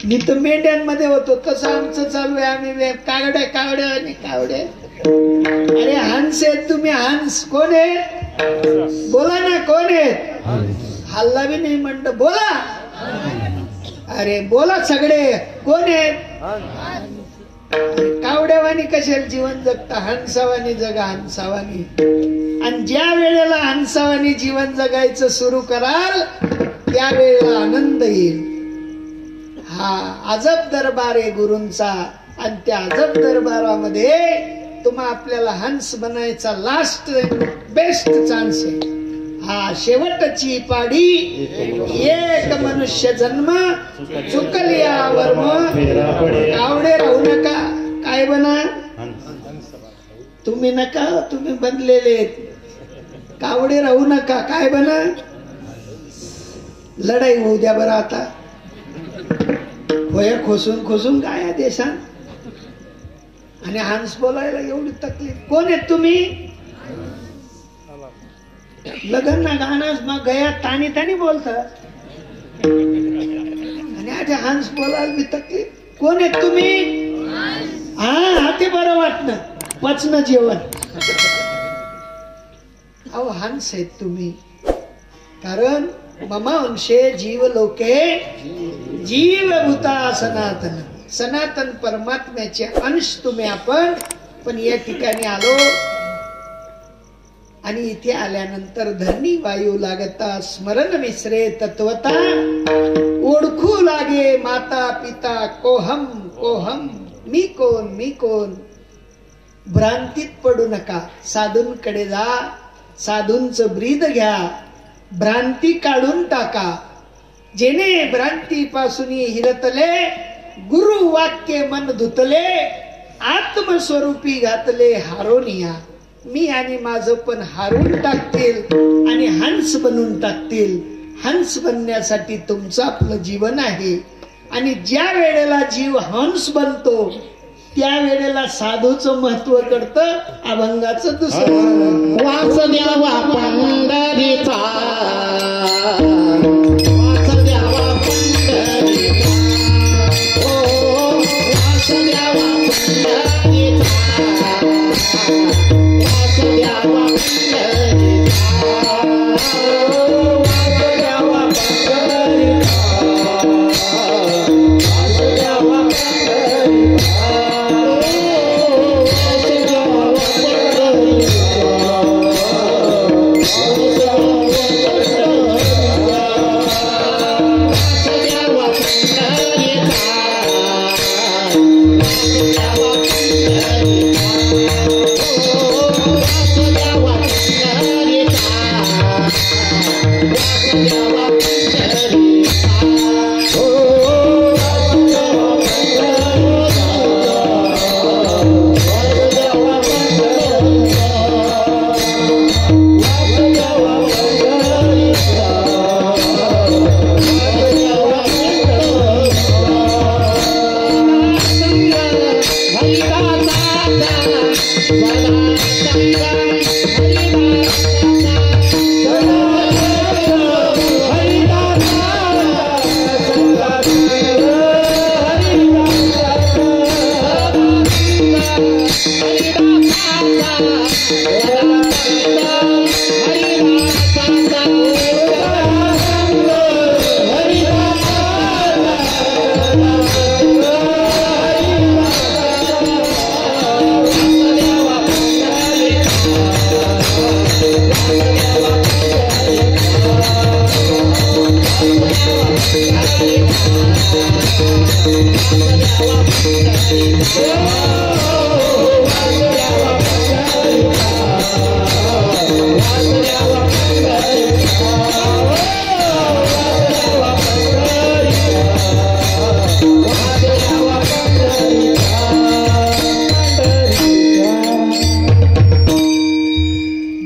मी तर मेंढ्यांमध्ये होतो तसं आमचं चालू आहे. आम्ही कावडे कावडे आणि कावडे. अरे हंस आहेत तुम्ही. हंस कोण आहे? बोला ना कोण आहेत? हल्ला बी नाही म्हणलं बोला. अरे बोला सगळे कोण आहेत? कावड्यावानी कशाला जीवन जगता? हंसावानी जगा हंसावानी. आणि ज्या वेळेला हंसावानी जीवन जगायचं सुरू कराल त्यावेळेला आनंद येईल. हा अजब दरबार आहे गुरूंचा. आणि त्या अजब दरबारामध्ये तुम्हा आपल्याला हंस बनायचा लास्ट बेस्ट चान्स आहे. हा शेवटची पाडी. एक मनुष्य जन्म चुकलिया वर्म. कावडे राहू नका. काय बना? तुम्ही नका. तुम्ही बनलेले कावडे राहू नका. काय बना? लढाई होऊ द्या बरं आता. होय खोसून खोसून काय देशात. आणि हंस बोलायला एवढी तकलीफ. कोण आहेत तुम्ही? लगन ना गाणं मग गया तानी तानी बोलतात. आणि आज हंस बोलायला मी तकलीफ. कोण आहेत तुम्ही? हा ते बरं वाटणं पचन जेवण. अहो हंस आहेत तुम्ही. कारण मम अंशे जीव लोके जीवभूता सनातन. सनातन परमात्म्याचे अंश तुम्ही आपण. पण या ठिकाणी आलो आणि इथे आल्यानंतर धरणी वायू लागता स्मरण विसरे तत्वता. ओळखू लागे माता पिता कोहम कोहम. मी कोण मी कोण. भ्रांतीत पडू नका. साधूंकडे जा. साधूंचं ब्रीद घ्या. भ्रांती काढून टाका. जेने भ्रांतीपासून हिरतले गुरु वाक्य मन धुतले. आत्मस्वरूपी घातले हारोनिया. मी आणि माझं पण हारून टाकतील आणि हंस बनवून टाकतील. हंस बनण्यासाठी तुमचं आपलं जीवन आहे. आणि ज्या वेळेला जीव हंस बनतो त्या वेळेला साधूचं महत्व कळतं. अभंगाचं दुसरं. वासुदेवा पंढरीचा.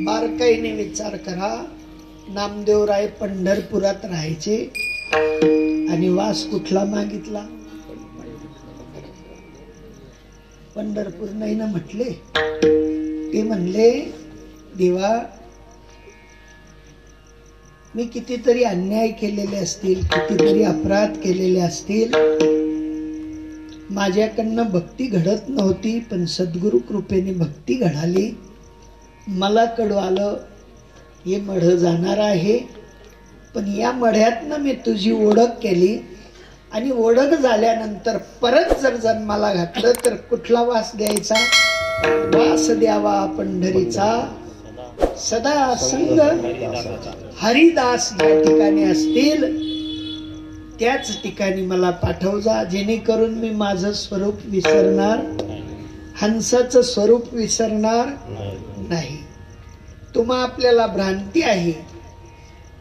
बारकाईने विचार करा. नामदेवराय पंढरपुरात राहायचे आणि वास कुठला मागितला? पंढरपूर नाही ना म्हटले. ते म्हणले देवा मी कितीतरी अन्याय केलेले असतील, कितीतरी अपराध केलेले असतील, माझ्याकडनं भक्ती घडत नव्हती, पण सद्गुरु कृपेने भक्ती घडाली. मला कळू आलं हे मढ जाणार आहे, पण या मढ्यातनं मी तुझी ओळख केली आणि ओळख झाल्यानंतर परत जर जन्माला घातलं तर कुठला वास द्यायचा? वास द्यावा पंढरीचा सदा संग हरिदास ज्या ठिकाणी असतील त्याच ठिकाणी मला पाठव जा, जेणेकरून मी माझं स्वरूप विसरणार, हंसाचं स्वरूप विसरणार नाही. तुम्हा आपल्याला भ्रांती आहे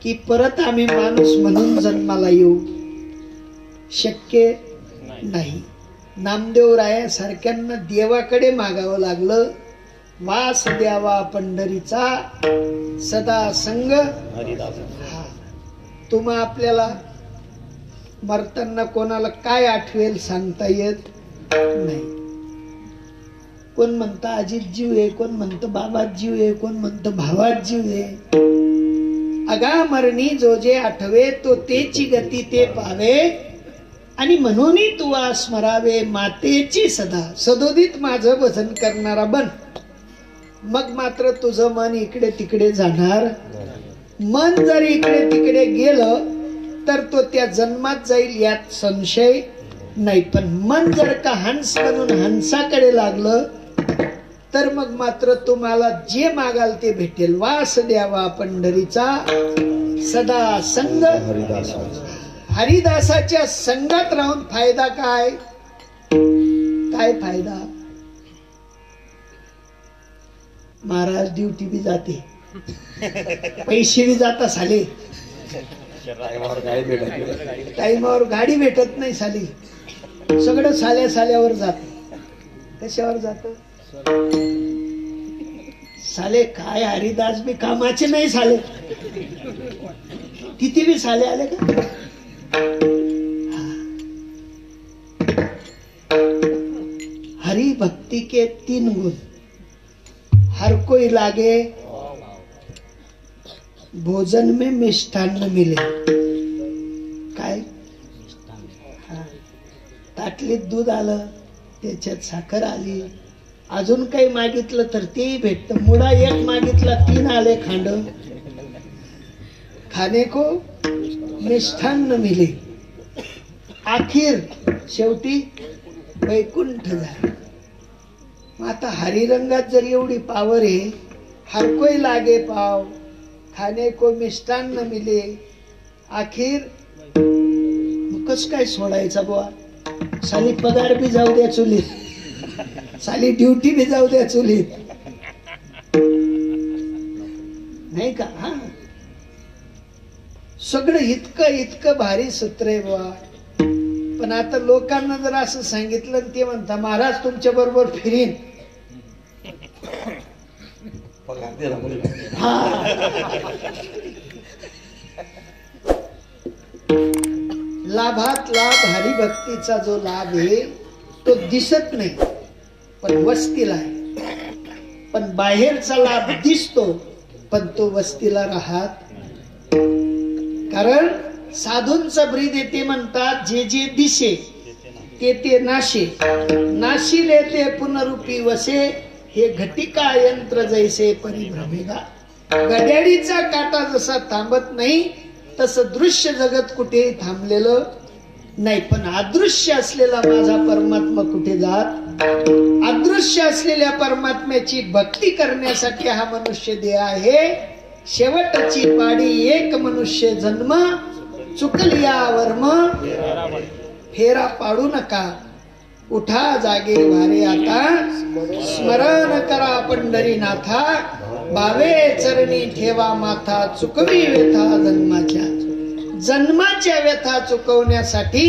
की परत आम्ही माणूस म्हणून जन्माला येऊ, शक्य नाही. नामदेव रायासारख्यांना देवाकडे मागावं लागलं, वास द्यावा पंढरीचा सदा संग. तुम्हा आपल्याला मरताना कोणाला काय आठवेल सांगता येत नाही. कोण म्हणतं आजीत जीव आहे, कोण म्हणतं बाबात जीव आहे, कोण म्हणतं भावात जीव आहे. अगा मरणी जो जे आठवे तो तेची गती ते पावे, आणि म्हणून तुवा स्मरावे मातेची सदा. सदोदित माझं भजन करणारा बन, मग मात्र तुझं मन इकडे तिकडे जाणार. मन जर इकडे तिकडे गेलं तर तो त्या जन्मात जाईल यात संशय नाही. पण मन जर का हंस म्हणून हंसाकडे लागलं तर मग मात्र तुम्हाला जे मागाल ते भेटेल. वास द्यावा पंढरीचा सदा संग. हरिदासाच्या संगात राहून फायदा काय? काय फायदा? महाराज ड्युटी बी जाते, पैसे बी जाता साले, टाइमावर गाडी भेटत नाही साली, सगळं साल्या साल्यावर जात. कशावर जात साले? काय हरिदास बी कामाचे नाही साले, किती बी साले आले का? हरि भक्ति के 3 गुण, हर कोई लागे भोजन में मिष्टान्न मिले. काय? ताटलीत दूध आलं, त्याच्यात साखर आली, अजून काही मागितलं तर तेही भेटतं. मुडा एक मागितला 3 आले खांड. खाने को मिष्टान्न मिले. आखिर शेवटी वैकुंठ झाले. आता हरिरंगात जर एवढी पावर आहे, हर कोई लागे पाव, खाने को मिष्टान्न मिले, आखिर कस काय सोडायचा बुवा? साली पगार बी जाऊ द्या चुलीत, साली ड्युटी बी जाऊ द्या चुलीत, नाही का? हा, सगळं इतकं इतकं भारी सूत्र आहे बुवा. पण आता लोकांना जर असं सांगितलं ते म्हणता महाराज तुमच्या बरोबर फिरीन, लाभात लाभ हरिभक्तीचा जो लाभ आहे तो दिसत नाही पण वस्तीला आहे. पण बाहेरचा लाभ दिसतो पण तो वस्तीला राहत. कारण साधूंचा ब्रीद येते म्हणतात, जे जे दिसे ते ते नाशे, नाशिले ते पुनरुपी वसे, हे घटिका यंत्र जैसे परिभ्रमेगा. गड्याळीचा काटा जसा थांबत नाही तसं दृश्य जगत कुठे थांबलेलं नाही. पण अदृश्य असलेला माझा परमात्मा कुठे जात? अदृश्य असलेल्या परमात्म्याची भक्ती करण्यासाठी हा मनुष्य देह आहे. शेवटची पाडी एक मनुष्य जन्म, चुकलिया वर्म फेरा पाडू नका. उठा जागे वारे आता, स्मरण करा पंढरीनाथा, बावे चरणी ठेवा माथा, चुकवी व्यथा जन्माच्या. जन्माच्या व्यथा चुकवण्यासाठी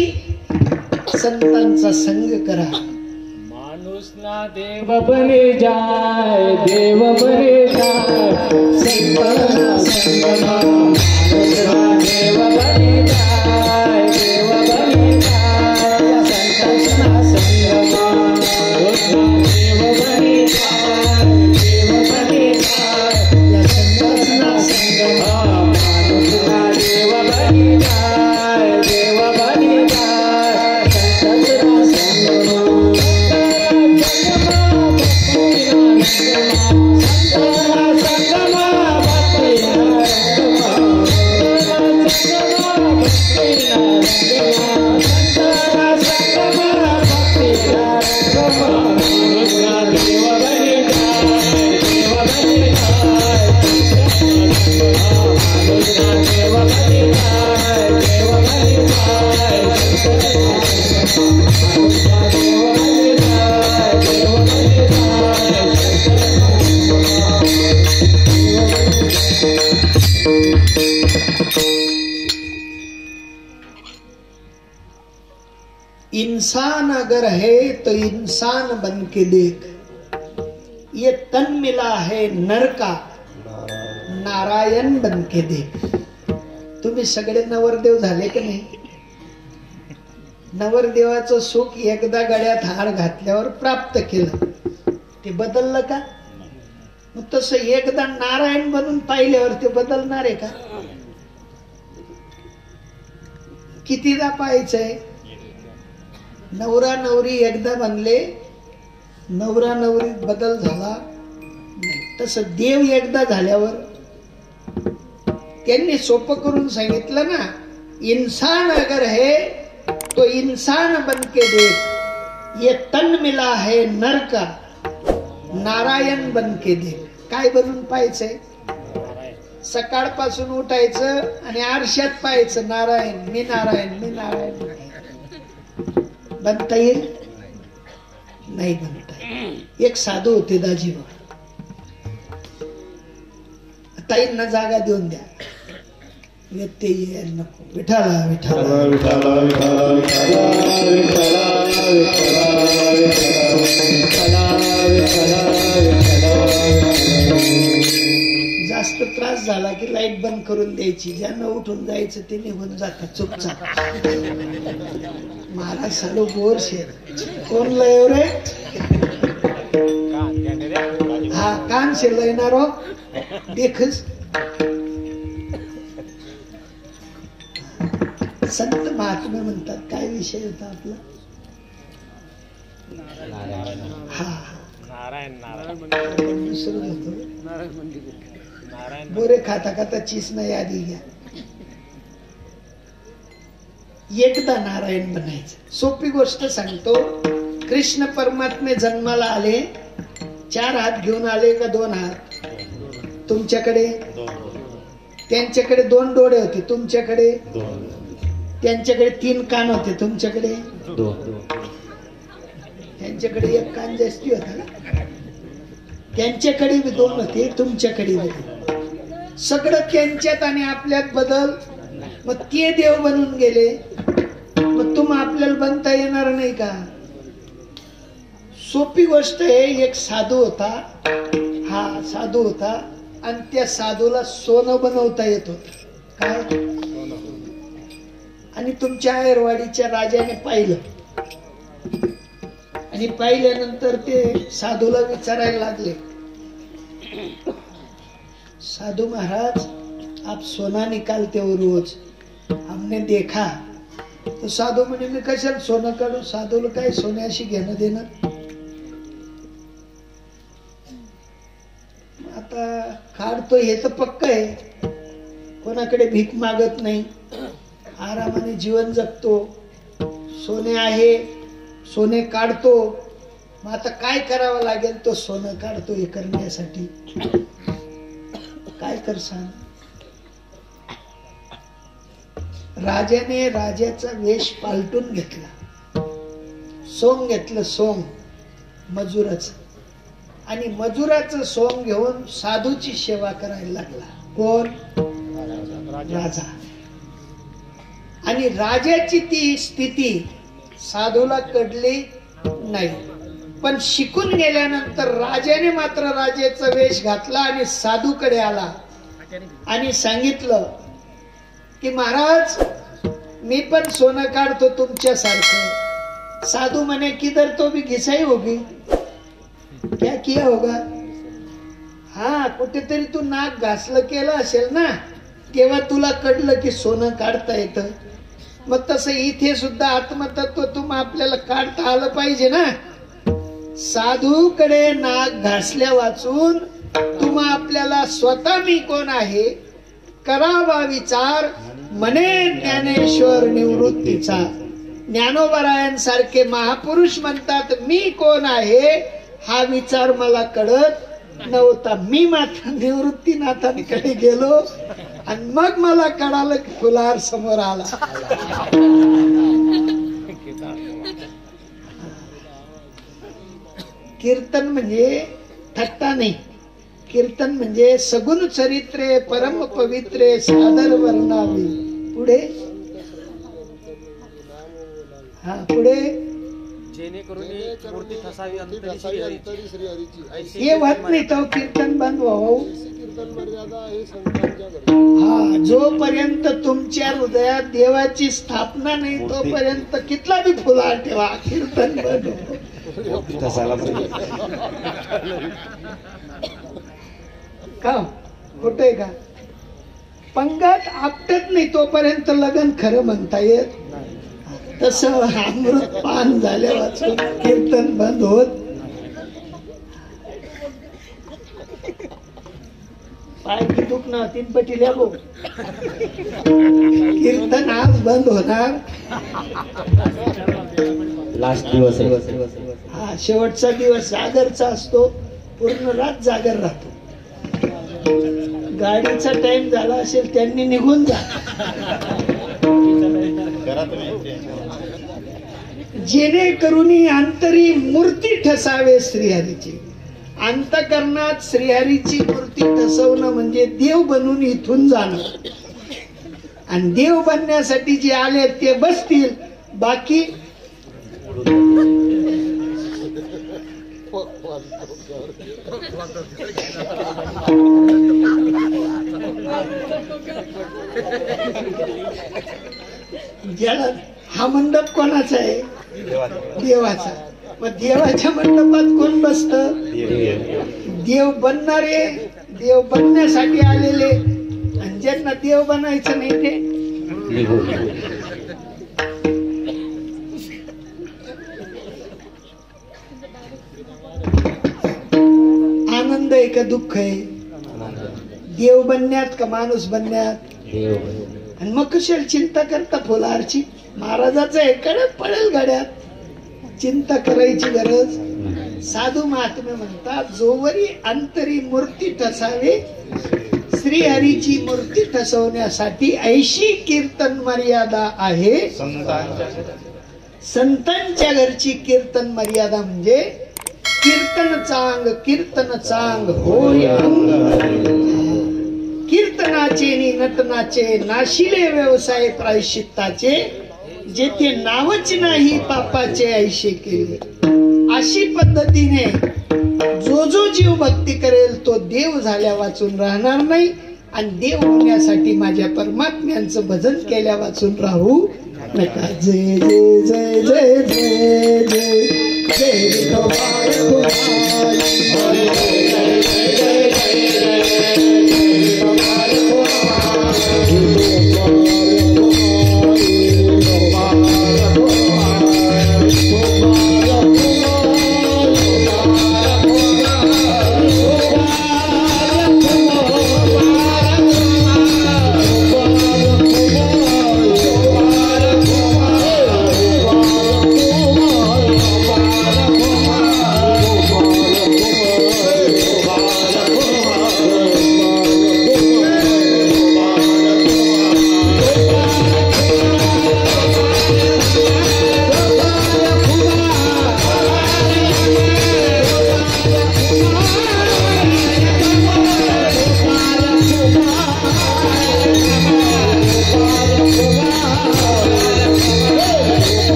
संतांचा संग करा. माणूस ना देव बने जाय, देव बने जाय, संतांना संग माणूस ना देव बने जाय, देव बने जाय, संतांना संग माणूस ना देव बने जाय, देव बने जाय, संतांना संग माणूस ना देव बने जाय, देव बने जाय, संतांना संग इंसान अगर है तो इंसान बन के देख, ये तन मिला है नर का, नारायण बन के देख. तुम्ही सगळे नवरदेव झाले की नाही? नवरदेवाचं सुख एकदा गळ्यात हार घातल्यावर प्राप्त केलं, ते बदललं का? मग तसं एकदा नारायण बनून पाहिल्यावर ते बदलणार आहे का? कितीदा पाहायचंय? नवरा नवरी एकदा बनले, नवरा नवरी बदल झाला नाही. तसं देव एकदा झाल्यावर त्यांनी सोपं करून सांगितलं ना, इंसान अगर है तो इंसान बन के देख, ये तन मिला है नर का, नारायण बन के देख. काय बनून पाहायचंय? सकाळपासून उठायचं आणि आरशात पाहायचं, नारायण मी नारायण मी नारायण. बनता येईल? नाही बनता येईल. एक साधू होते दाजीबा, ताईंना जागा देऊन द्या, व्यत्यय नको. विठाला विठाला विठाला विठाला विठाला जास्त त्रास झाला की लाईट बंद करून द्यायची. ज्यांना उठून जायचं ते निघून जातात चुपचाप. महाराज सालो बोर शेर कोण लय रे? हा कान से लयणार हो देखच. संत महात्मा म्हणतात. काय विषय होता आपला? हा बोरे खाता खाता चीज नाही आधी घ्या. एकदा नारायण बनायचं. सोपी गोष्ट सांगतो. कृष्ण परमात्मे जन्माला आले, 4 हात घेऊन आले का 2 हात? तुमच्याकडे. त्यांच्याकडे 2 डोळे होते, तुमच्याकडे. त्यांच्याकडे 3 कान होते, तुमच्याकडे. त्यांच्याकडे 1 कान जास्ती होता ना. त्यांच्याकडे 2 होते, तुमच्याकडे 2. सगळं त्यांच्यात आणि आपल्यात बदल. मग ते देव बनून गेले, मग तुम्ही आपल्याला बनता येणार नाही का? सोपी गोष्ट आहे. एक साधू होता, हा साधू होता आणि त्या साधूला सोनं बनवता येत होत. काय? आणि तुमच्या आयरवाडीच्या राजाने पाहिलं आणि पाहिल्यानंतर ते साधूला विचारायला लागले, साधू महाराज आप सोना निकालते हो रोज, हमने देखा. तो साधू म्हणे मी कशाला सोनं काढू? साधूला काय सोन्याशी घेणं देणं? आता काढतो हे तर पक्क आहे. कोणाकडे भीक मागत नाही, आरामाने जीवन जगतो, सोने आहे, सोने काढतो. मग आता काय करावं लागेल? तो सोनं काढतो हे करण्यासाठी. काय कर सांग? राजाने राजाचा वेश पालटून घेतला, सोंग घेतलं, सोंग मजुराच, आणि मजुराचं सोंग घेऊन साधूची सेवा करायला लागला. कोण? राजा. आणि राजाची ती स्थिती साधूला कळली नाही. पण शिकून गेल्यानंतर राजाने मात्र राजाचा वेश घातला आणि साधूकडे आला आणि सांगितलं की महाराज मी पण सोनं काढतो तुमच्यासारखं. साधू म्हणे किधर तो भी घिसाई होगी, क्या किया होगा? हा कुठेतरी तू नाक घासलं केलं असेल ना, तेव्हा तुला कळलं की सोनं काढता येतं. मग तसं इथे सुद्धा आत्मतत्व तुम्ही आपल्याला काढता आलं पाहिजे ना. साधूकडे नाक घासल्या वाचून तुम्हा आपल्याला स्वतः मी कोण आहे करावा विचार, म्हणे ज्ञानेश्वर निवृत्तीचा. ज्ञानोबरायांसारखे महापुरुष म्हणतात मी कोण आहे हा विचार मला कळत नव्हता. मी मात्र निवृत्तीनाथांकडे गेलो आणि मग मला कळालं की फुलार समोर आला. कीर्तन म्हणजे थट्टा नाही, कीर्तन म्हणजे सगुण चरित्रे परम पवित्रे सादर वर्णावे. पुढे हा पुढे जेणेकरून मूर्ती ठसावी अंतरी श्रीहरीची. हे होत नाही तो कीर्तन बंद व्हावं. हा जोपर्यंत तुमच्या हृदयात देवाची स्थापना नाही तोपर्यंत कितला बी फुला ठेवा, कीर्तन बंद का होतंय का? पंगात आपटत नाही तोपर्यंत लगन खरं म्हणता येत. तसं अमृत पान झाल्या वाचून कीर्तन बंद होत. पाय की दुखणं तीन पटील्या गो, कीर्तन आज बंद होणार. लास्ट दिवस हा शेवटचा दिवस जागरचा असतो, पूर्ण रात जागर राहतो. गाडीचा टाइम झाला असेल त्यांनी निघून जा. जेणेकरून अंतरी मूर्ती ठसावे श्रीहरीची. अंतकरणात श्रीहरीची मूर्ती ठसवणं म्हणजे देव बनून इथून जाणं. आणि देव बनण्यासाठी जे आले ते बसतील, बाकी ज्याला हा मंडप कोणाचा आहे? देवाचा. मग देवाच्या मंडपात कोण बसत? देव बनणारे, देव बनण्यासाठी आलेले. आणि ज्यांना देव बनायचं नाही ते आनंद आहे का दुःख आहे? देव बनण्यात का माणूस बनण्यात? आणि मग कशाला चिंता करता फुलारची? महाराजाचं एकडच पडेल गड्यात, चिंता करायची गरज. साधू महात्मे म्हणतात जोवरी अंतरी मूर्ती ठसावे, श्रीहरीची मूर्ती ठसवण्यासाठी 80 कीर्तन मर्यादा आहे. संतांच्या घरची कीर्तन मर्यादा म्हणजे कीर्तन चांग होय कीर्तनाचे नि नटनाचे नाशिले व्यवसाय प्रायश्चित्ताचे, जेथे नावच नाही पापाचे ऐशे केले. अशी पद्धतीने जो जीव भक्ती करेल तो देव झाल्या वाचून राहणार नाही. आणि देव होण्यासाठी माझ्या परमात्म्यांचं भजन केल्या वाचून राहू नका. जय जय जय जय जय जय जय विठोबा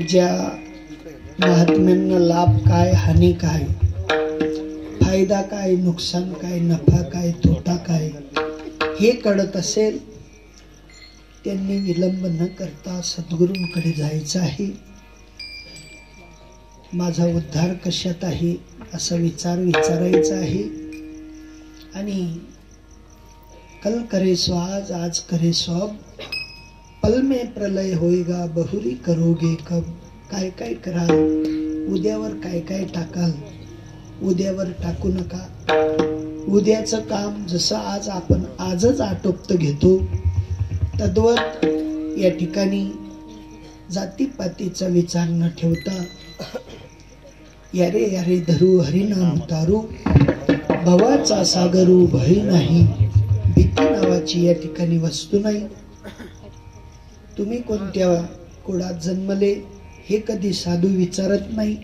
ज्या महात्म्यांना लाभ काय, हानी काय, फायदा काय, नुकसान काय, नफा काय, तोटा काय हे कळत असेल त्यांनी विलंब न करता सद्गुरूंकडे जायचं आहे. माझा उद्धार कशात आहे असा विचार विचारायचा आहे. आणि कल करे सो आज करे सो अब, पल में प्रलय होएगा बहुरी करोगे कब. काय काय कराल, उद्यावर काय काय टाकाल उद्यावर टाकू नका. उद्याचं काम जसं आज आपण आजच आटोपत घेतो तद्वत या ठिकाणी जातीपातीचा विचार न ठेवता यारे यारे धरू हरिनाम तारू भवाचा सागरू भय नाही. भीती नावाची या ठिकाणी वस्तू नाही. तुम्ही कोणत्या कुळात जन्मले हे कधी साधू विचारत नाही.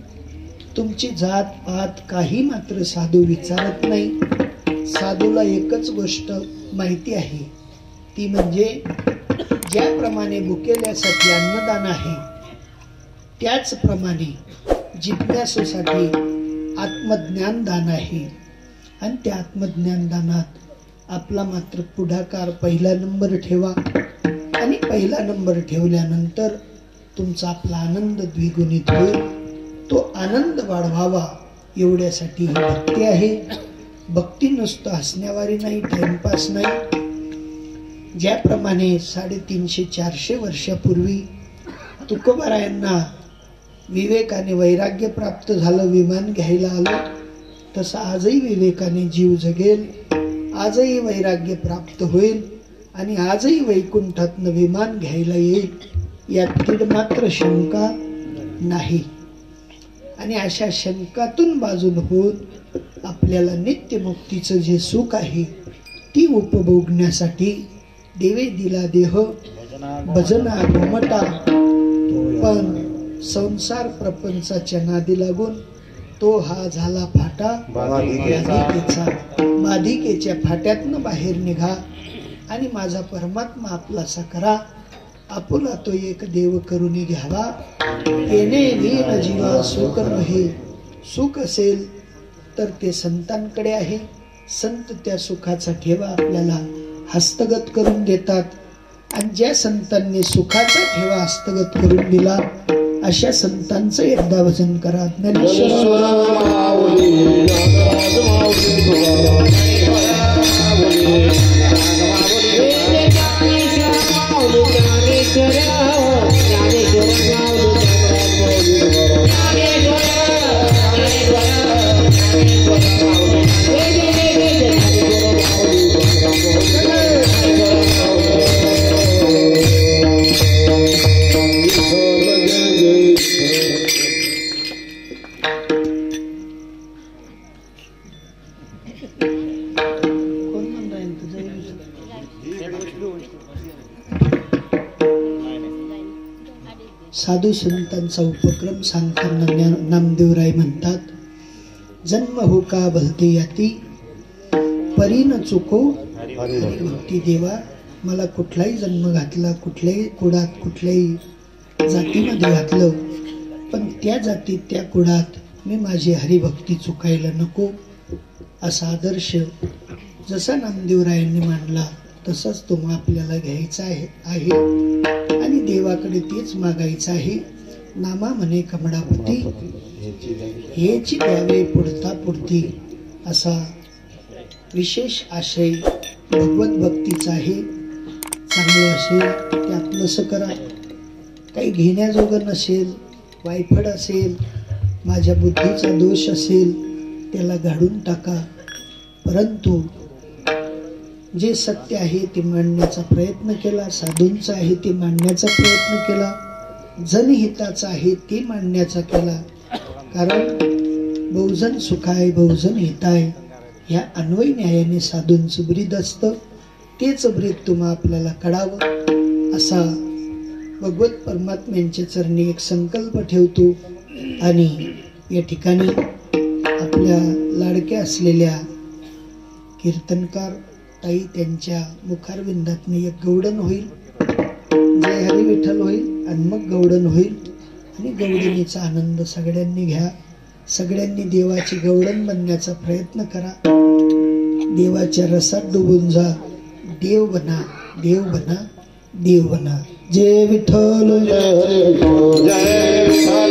तुमची जात पात काही मात्र साधू विचारत नाही. साधूला एकच गोष्ट माहिती आहे, ती म्हणजे ज्याप्रमाणे भुकेल्यासाठी अन्नदान आहे त्याचप्रमाणे जिज्ञासूसाठी आत्मज्ञान दान आहे. आणि त्या आत्मज्ञान दानात आपला मात्र पुढाकार पहिला नंबर ठेवा. आणि पहिला नंबर ठेवल्यानंतर तुमचा आपला आनंद द्विगुणित होईल. तो आनंद वाढवावा एवढ्यासाठी ही भक्ती आहे. भक्ती नुसतं हसण्यावारी नाही, टाइमपास नाही. ज्याप्रमाणे 350-400 वर्षापूर्वी तुकोबारायांना विवेकाने वैराग्य प्राप्त झालं, विमान घ्यायला आलं, तसं आजही विवेकाने जीव जगेल, आजही वैराग्य प्राप्त होईल आणि आजही वैकुंठातनं विमान घ्यायला येईल, यात तीड मात्र शंका नाही. आणि अशा शंकातून बाजून होऊन आपल्याला नित्यमुक्तीचं जे सुख आहे ती उपभोगण्यासाठी देवे दिला देह भजना घुमटा. पण संसार प्रपंचाच्या नादी लागून तो हा झाला फाटा. बाधिकेच्या फाट्यातनं बाहेर निघा आणि माझा परमात्मा आपलासा करा. आपुला तो एक देव करून घ्यावा. येणे वीन जीवा सुख नव्हे. सुख असेल तर ते संतांकडे आहे. संत त्या सुखाचा ठेवा आपल्याला हस्तगत करून देतात. आणि ज्या संतांनी सुखाचा ठेवा हस्तगत करून दिला अशा संतांचं एकदा भजन करा. साधू संतांचा उपक्रम सांगताना नामदेवराय म्हणतात, जन्म हो का भलते याती परी न चुको हरिभक्ती. देवा, मला कुठलाही जन्म घातला, कुठल्याही कुळात कुठल्याही जातीमध्ये घातलं, पण त्या जातीत त्या कुळात मी माझी हरिभक्ती चुकायला नको. असा आदर्श जसा नामदेवरायांनी मांडला तसंच तुम्हा आपल्याला घ्यायचा आहे आणि देवाकडे तेच मागायचं आहे. नामा म्हणे कमळापती हेची द्यावे पुढता पुढती. असा विशेष आशय भगवत भक्तीचा आहे. चांगलं असेल ते आपलंसं करा. काही घेण्याजोगं नसेल, वायफळ असेल, माझ्या बुद्धीचा दोष असेल, त्याला गाडून टाका. परंतु जे सत्य आहे ते मांडण्याचा प्रयत्न केला, साधूंचं आहे ते मांडण्याचा प्रयत्न केला, जनहिताचं आहे ते मांडण्याचा केला. कारण बहुजन सुखाय बहुजन हिताय ह्या अन्वय न्यायाने साधूंचं ब्रीद असतं. तेच ब्रीद तुम्हा आपल्याला कळावं असा भगवत परमात्म्यांच्या चरणी एक संकल्प ठेवतो. आणि या ठिकाणी आपल्या लाडक्या असलेल्या कीर्तनकार ताई त्यांच्या मुखारविंदातनं एक गौडन होईल, जय हरी विठ्ठल होईल आणि मग गौडन होईल. आणि गौडणीचा आनंद सगळ्यांनी घ्या. सगळ्यांनी देवाची गौडण बनण्याचा प्रयत्न करा. देवाच्या रसात डुबून जा. देव बना, देव बना, देव बना. जय विठ्ठल, जय विठ्ठल, जय विठ्ठल.